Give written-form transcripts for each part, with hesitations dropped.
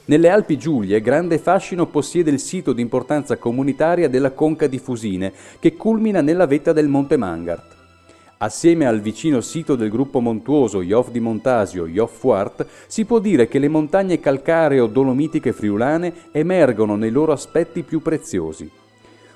Nelle Alpi Giulie grande fascino possiede il sito di importanza comunitaria della Conca di Fusine, che culmina nella vetta del Monte Mangart. Assieme al vicino sito del gruppo montuoso Jof di Montasio, Jof Fuart, si può dire che le montagne calcareo-dolomitiche friulane emergono nei loro aspetti più preziosi.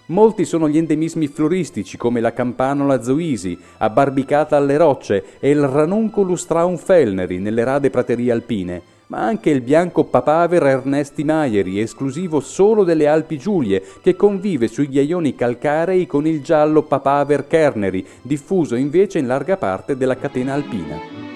Molti sono gli endemismi floristici come la campanola zoisi, abbarbicata alle rocce, e il ranunculus traunfellneri nelle rade praterie alpine, ma anche il bianco papaver Ernesti Maieri, esclusivo solo delle Alpi Giulie, che convive sui ghiaioni calcarei con il giallo papaver kerneri, diffuso invece in larga parte della catena alpina.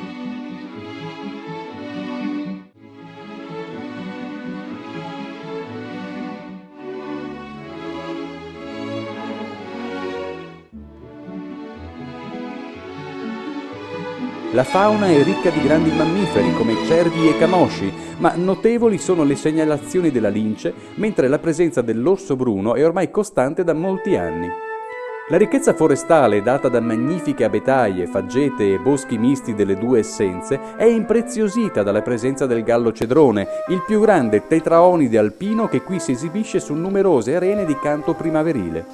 La fauna è ricca di grandi mammiferi come cervi e camosci, ma notevoli sono le segnalazioni della lince, mentre la presenza dell'orso bruno è ormai costante da molti anni. La ricchezza forestale, data da magnifiche abetaie, faggete e boschi misti delle due essenze, è impreziosita dalla presenza del gallo cedrone, il più grande tetraonide alpino che qui si esibisce su numerose arene di canto primaverile.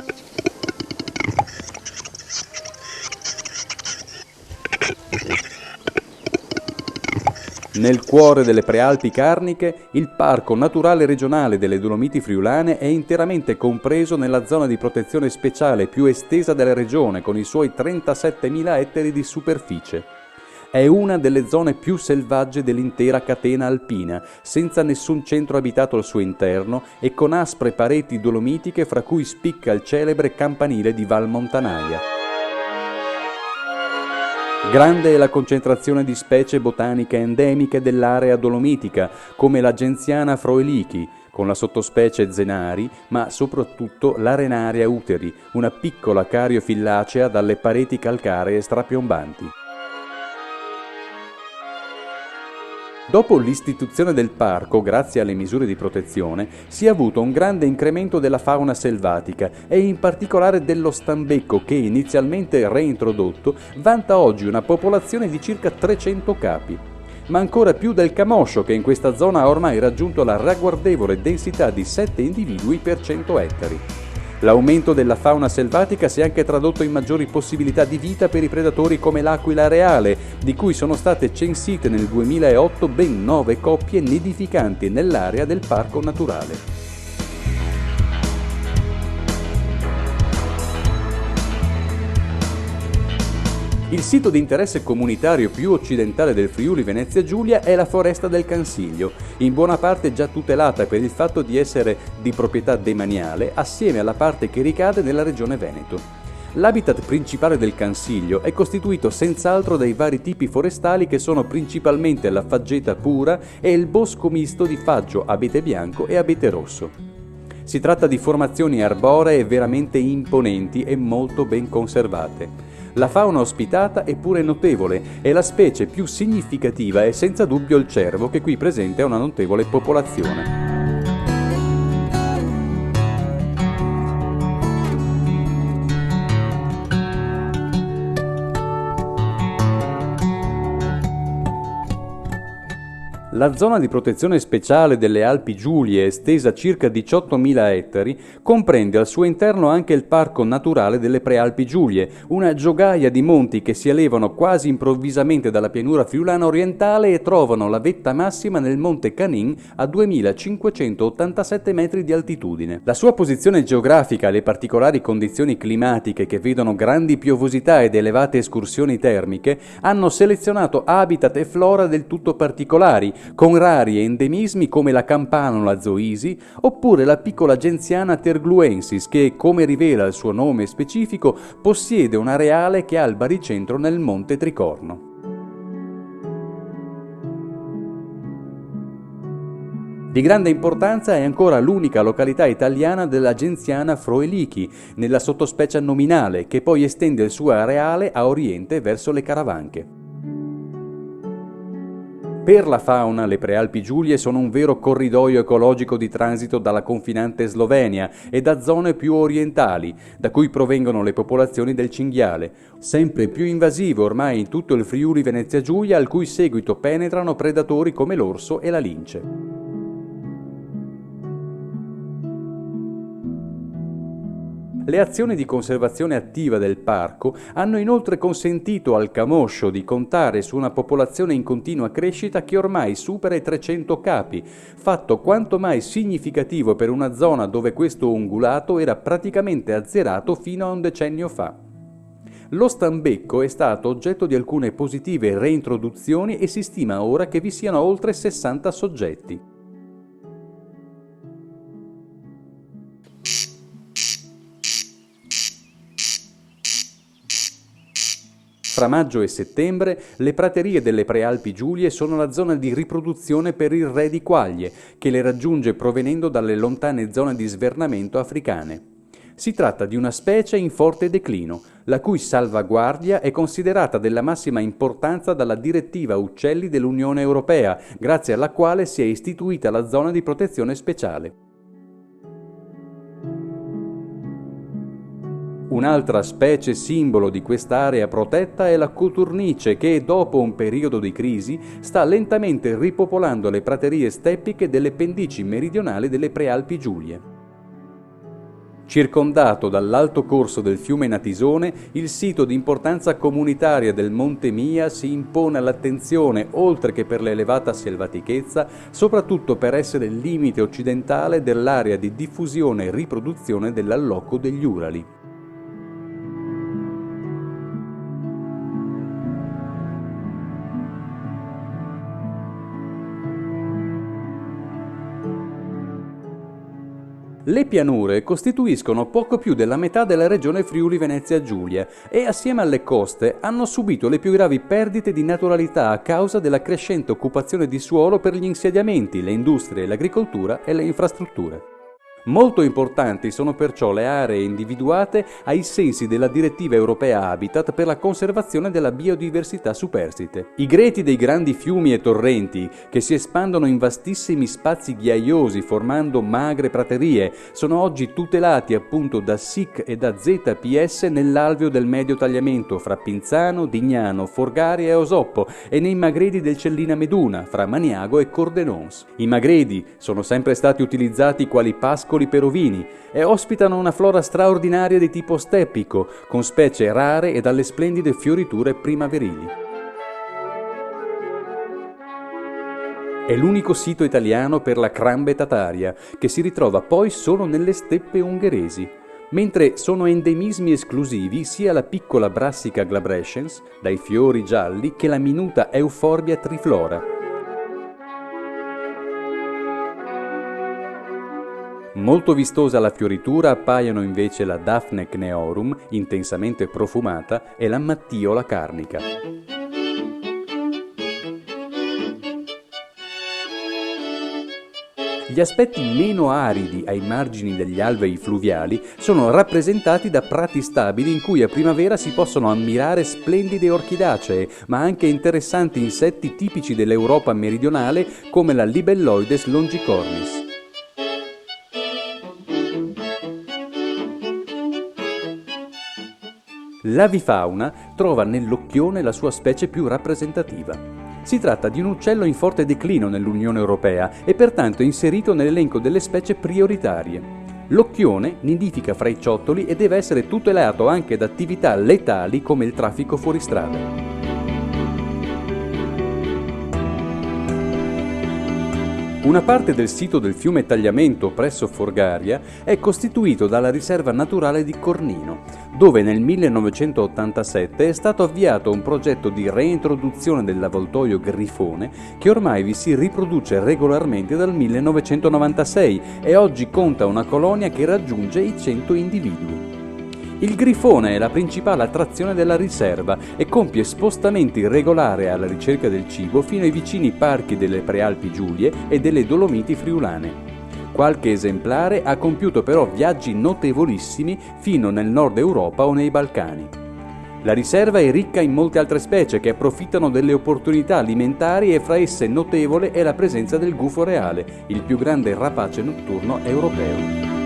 Nel cuore delle Prealpi Carniche, il Parco Naturale Regionale delle Dolomiti Friulane è interamente compreso nella zona di protezione speciale più estesa della regione, con i suoi 37.000 ettari di superficie. È una delle zone più selvagge dell'intera catena alpina, senza nessun centro abitato al suo interno e con aspre pareti dolomitiche fra cui spicca il celebre campanile di Val Montanaia. Grande è la concentrazione di specie botaniche endemiche dell'area dolomitica, come la genziana froelichi, con la sottospecie zenari, ma soprattutto l'Arenaria uteri, una piccola cariofillacea dalle pareti calcaree strapiombanti. Dopo l'istituzione del parco, grazie alle misure di protezione, si è avuto un grande incremento della fauna selvatica e in particolare dello stambecco che, inizialmente reintrodotto, vanta oggi una popolazione di circa 300 capi. Ma ancora più del camoscio, che in questa zona ha ormai raggiunto la ragguardevole densità di 7 individui per 100 ettari. L'aumento della fauna selvatica si è anche tradotto in maggiori possibilità di vita per i predatori come l'aquila reale, di cui sono state censite nel 2008 ben 9 coppie nidificanti nell'area del parco naturale. Il sito di interesse comunitario più occidentale del Friuli Venezia Giulia è la Foresta del Cansiglio, in buona parte già tutelata per il fatto di essere di proprietà demaniale, assieme alla parte che ricade nella regione Veneto. L'habitat principale del Cansiglio è costituito senz'altro dai vari tipi forestali che sono principalmente la faggeta pura e il bosco misto di faggio, abete bianco e abete rosso. Si tratta di formazioni arboree veramente imponenti e molto ben conservate. La fauna ospitata è pure notevole e la specie più significativa è senza dubbio il cervo, che qui presenta una notevole popolazione. La zona di protezione speciale delle Alpi Giulie, estesa circa 18.000 ettari, comprende al suo interno anche il Parco Naturale delle Prealpi Giulie, una giogaia di monti che si elevano quasi improvvisamente dalla pianura friulana orientale e trovano la vetta massima nel Monte Canin a 2.587 metri di altitudine. La sua posizione geografica e le particolari condizioni climatiche che vedono grandi piovosità ed elevate escursioni termiche hanno selezionato habitat e flora del tutto particolari, con rari endemismi come la campanola zoisi oppure la piccola genziana tergluensis che, come rivela il suo nome specifico, possiede un areale che ha il baricentro nel Monte Tricorno. Di grande importanza è ancora l'unica località italiana della genziana froelichi, nella sottospecie nominale, che poi estende il suo areale a oriente verso le Caravanche. Per la fauna, le Prealpi Giulie sono un vero corridoio ecologico di transito dalla confinante Slovenia e da zone più orientali, da cui provengono le popolazioni del cinghiale, sempre più invasivo ormai in tutto il Friuli Venezia Giulia, al cui seguito penetrano predatori come l'orso e la lince. Le azioni di conservazione attiva del parco hanno inoltre consentito al camoscio di contare su una popolazione in continua crescita che ormai supera i 300 capi, fatto quanto mai significativo per una zona dove questo ungulato era praticamente azzerato fino a un decennio fa. Lo stambecco è stato oggetto di alcune positive reintroduzioni e si stima ora che vi siano oltre 60 soggetti. Fra maggio e settembre, le praterie delle Prealpi Giulie sono la zona di riproduzione per il re di quaglie, che le raggiunge provenendo dalle lontane zone di svernamento africane. Si tratta di una specie in forte declino, la cui salvaguardia è considerata della massima importanza dalla direttiva Uccelli dell'Unione Europea, grazie alla quale si è istituita la zona di protezione speciale. Un'altra specie simbolo di quest'area protetta è la coturnice che, dopo un periodo di crisi, sta lentamente ripopolando le praterie steppiche delle pendici meridionali delle Prealpi Giulie. Circondato dall'alto corso del fiume Natisone, il sito di importanza comunitaria del Monte Mia si impone all'attenzione, oltre che per l'elevata selvatichezza, soprattutto per essere il limite occidentale dell'area di diffusione e riproduzione dell'allocco degli Urali. Le pianure costituiscono poco più della metà della regione Friuli-Venezia Giulia e, assieme alle coste, hanno subito le più gravi perdite di naturalità a causa della crescente occupazione di suolo per gli insediamenti, le industrie, l'agricoltura e le infrastrutture. Molto importanti sono perciò le aree individuate ai sensi della direttiva europea Habitat per la conservazione della biodiversità superstite. I greti dei grandi fiumi e torrenti, che si espandono in vastissimi spazi ghiaiosi formando magre praterie, sono oggi tutelati appunto da SIC e da ZPS nell'alveo del medio tagliamento fra Pinzano, Dignano, Forgari e Osoppo e nei magredi del Cellina Meduna fra Maniago e Cordenons. I magredi sono sempre stati utilizzati quali pascoli per ovini e ospitano una flora straordinaria di tipo steppico, con specie rare e dalle splendide fioriture primaverili. È l'unico sito italiano per la crambe tataria, che si ritrova poi solo nelle steppe ungheresi, mentre sono endemismi esclusivi sia la piccola Brassica glabrescens, dai fiori gialli, che la minuta Euphorbia triflora. Molto vistosa alla fioritura appaiono invece la Daphne cneorum, intensamente profumata, e la Mattiola carnica. Gli aspetti meno aridi ai margini degli alvei fluviali sono rappresentati da prati stabili in cui a primavera si possono ammirare splendide orchidacee, ma anche interessanti insetti tipici dell'Europa meridionale come la Libelloides longicornis. L'avifauna trova nell'occhione la sua specie più rappresentativa. Si tratta di un uccello in forte declino nell'Unione Europea e pertanto inserito nell'elenco delle specie prioritarie. L'occhione nidifica fra i ciottoli e deve essere tutelato anche da attività letali come il traffico fuoristrada. Una parte del sito del fiume Tagliamento presso Forgaria è costituito dalla riserva naturale di Cornino, dove nel 1987 è stato avviato un progetto di reintroduzione dell'avvoltoio grifone che ormai vi si riproduce regolarmente dal 1996 e oggi conta una colonia che raggiunge i 100 individui. Il grifone è la principale attrazione della riserva e compie spostamenti regolari alla ricerca del cibo fino ai vicini parchi delle Prealpi Giulie e delle Dolomiti Friulane. Qualche esemplare ha compiuto però viaggi notevolissimi fino nel nord Europa o nei Balcani. La riserva è ricca in molte altre specie che approfittano delle opportunità alimentari e fra esse notevole è la presenza del gufo reale, il più grande rapace notturno europeo.